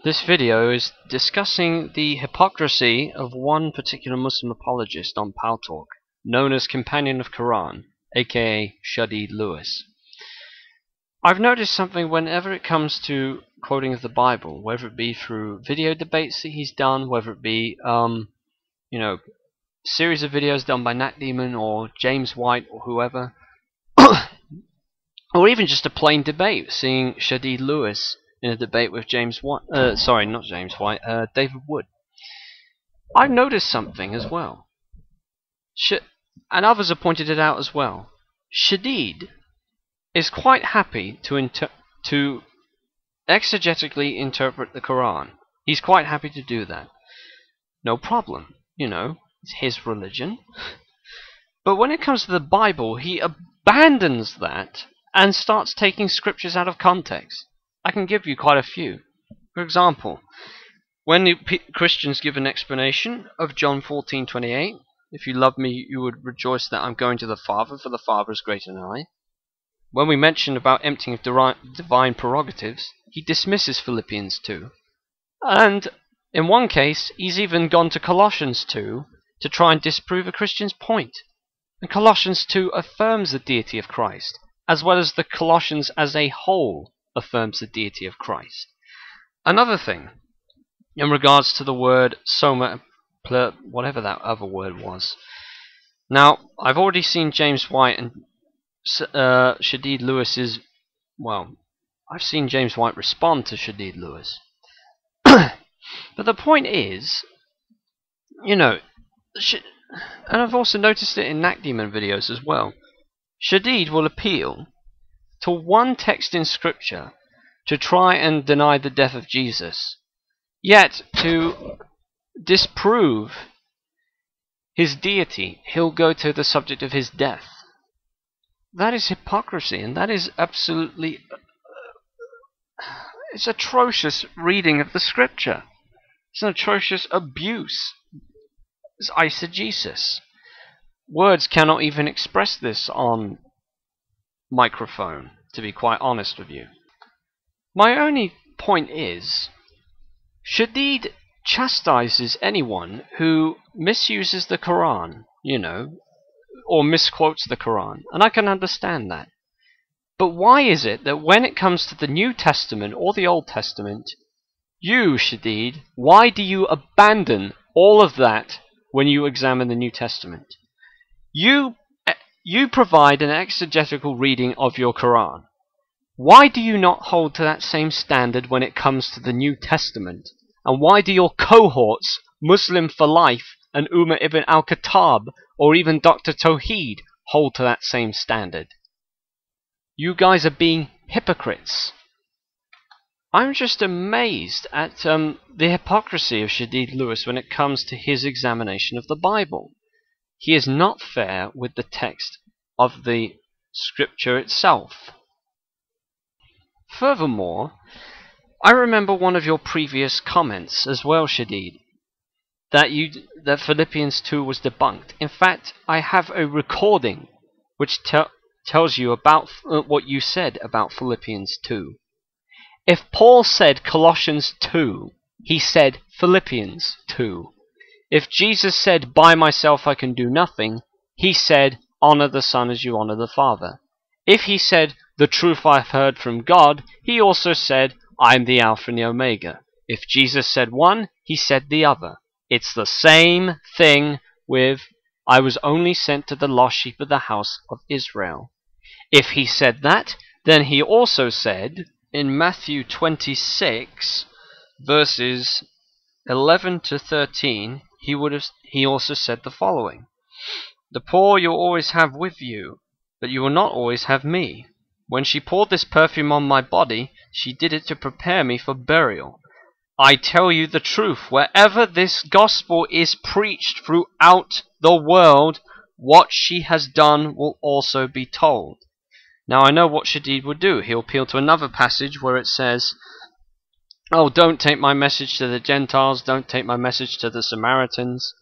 This video is discussing the hypocrisy of one particular Muslim apologist on paltalk, known as Companion of Quran, aka Shadid Lewis. I've noticed something whenever it comes to quoting of the Bible, whether it be through video debates that he's done, whether it be series of videos done by Nat Demon or James White or whoever, or even just a plain debate, seeing Shadid Lewis in a debate with David Wood. I've noticed something as well, and others have pointed it out as well. Shadid is quite happy to exegetically interpret the Quran. He's quite happy to do that. No problem, it's his religion. But when it comes to the Bible, he abandons that and starts taking scriptures out of context. I can give you quite a few. For example, when the Christians give an explanation of John 14:28, if you love me, you would rejoice that I'm going to the Father, for the Father is greater than I. When we mention about emptying of divine prerogatives, he dismisses Philippians 2. And in one case, he's even gone to Colossians 2 to try and disprove a Christian's point. And Colossians 2 affirms the deity of Christ, as well as the Colossians as a whole affirms the deity of Christ. Another thing, in regards to the word soma, whatever that other word was. Now, I've already seen James White and Shadid Lewis's, I've seen James White respond to Shadid Lewis. But the point is, and I've also noticed it in Nat Demon videos as well, Shadid will appeal to one text in Scripture to try and deny the death of Jesus, yet to disprove his deity, he'll go to the subject of his death. That is hypocrisy, and that is absolutely it's atrocious reading of the Scripture. It's an atrocious abuse. It's eisegesis. Words cannot even express this on microphone, to be quite honest with you. My only point is, Shadid chastises anyone who misuses the Quran, or misquotes the Quran, and I can understand that. But why is it that when it comes to the New Testament or the Old Testament, you, Shadid, why do you abandon all of that when you examine the New Testament? You provide an exegetical reading of your Quran. Why do you not hold to that same standard when it comes to the New Testament? And why do your cohorts, Muslim for Life and Umar ibn al-Khattab, or even Dr. Tauheed, hold to that same standard? You guys are being hypocrites. I'm just amazed at the hypocrisy of Shadid Lewis when it comes to his examination of the Bible. He is not fair with the text of the Scripture itself. Furthermore, I remember one of your previous comments as well, Shadid, that Philippians 2 was debunked. In fact, I have a recording which tells you about what you said about Philippians 2. If Paul said Colossians 2, he said Philippians 2. If Jesus said, by myself I can do nothing, he said, honor the Son as you honor the Father. If he said, the truth I've heard from God, he also said, I'm the Alpha and the Omega. If Jesus said one, he said the other. It's the same thing with, I was only sent to the lost sheep of the house of Israel. If he said that, then he also said, in Matthew 26, verses 11 to 13, he also said the following: the poor you'll always have with you, but you will not always have me. When she poured this perfume on my body, she did it to prepare me for burial. I tell you the truth, wherever this gospel is preached throughout the world, what she has done will also be told. Now I know what Shadid would do. He'll appeal to another passage where it says, oh, don't take my message to the Gentiles, don't take my message to the Samaritans.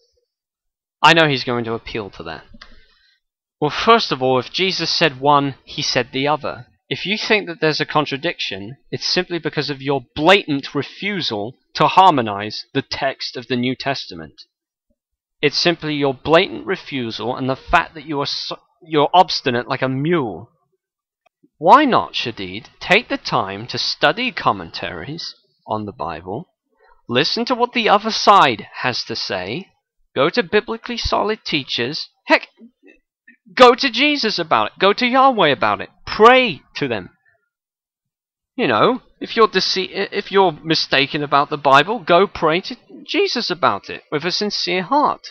I know he's going to appeal to that. Well, first of all, if Jesus said one, he said the other. If you think that there's a contradiction, it's simply because of your blatant refusal to harmonize the text of the New Testament. It's simply your blatant refusal and the fact that you're obstinate like a mule. Why not, Shadid, take the time to study commentaries on the Bible, listen to what the other side has to say, go to biblically solid teachers, heck, go to Jesus about it, go to Yahweh about it, pray to them. You know, if you're mistaken about the Bible, go pray to Jesus about it with a sincere heart.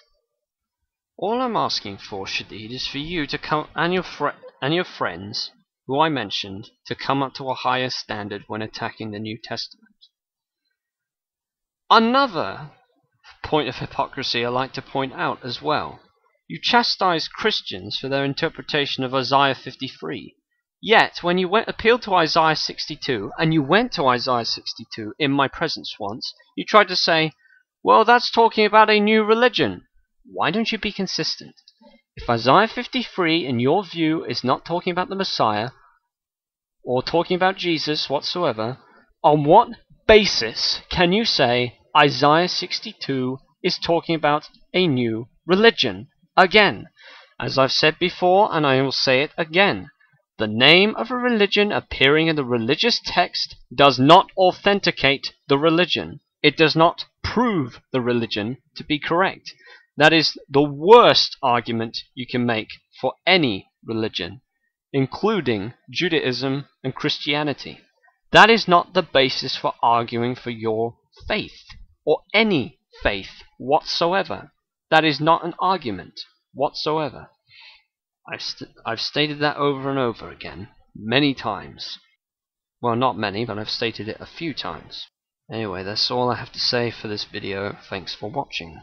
All I'm asking for, Shadid, is for you to come and your friends, who I mentioned, to come up to a higher standard when attacking the New Testament. Another point of hypocrisy I like to point out as well. You chastise Christians for their interpretation of Isaiah 53. Yet, when you appealed to Isaiah 62, and you went to Isaiah 62 in my presence once, you tried to say, well, that's talking about a new religion. Why don't you be consistent? If Isaiah 53, in your view, is not talking about the Messiah, or talking about Jesus whatsoever, on what basis can you say Isaiah 62 is talking about a new religion? Again, as I've said before, and I will say it again, the name of a religion appearing in the religious text does not authenticate the religion. It does not prove the religion to be correct. That is the worst argument you can make for any religion, including Judaism and Christianity. That is not the basis for arguing for your faith, or any faith whatsoever. That is not an argument whatsoever. I've stated that over and over again, many times. Well, not many, but I've stated it a few times. Anyway, that's all I have to say for this video. Thanks for watching.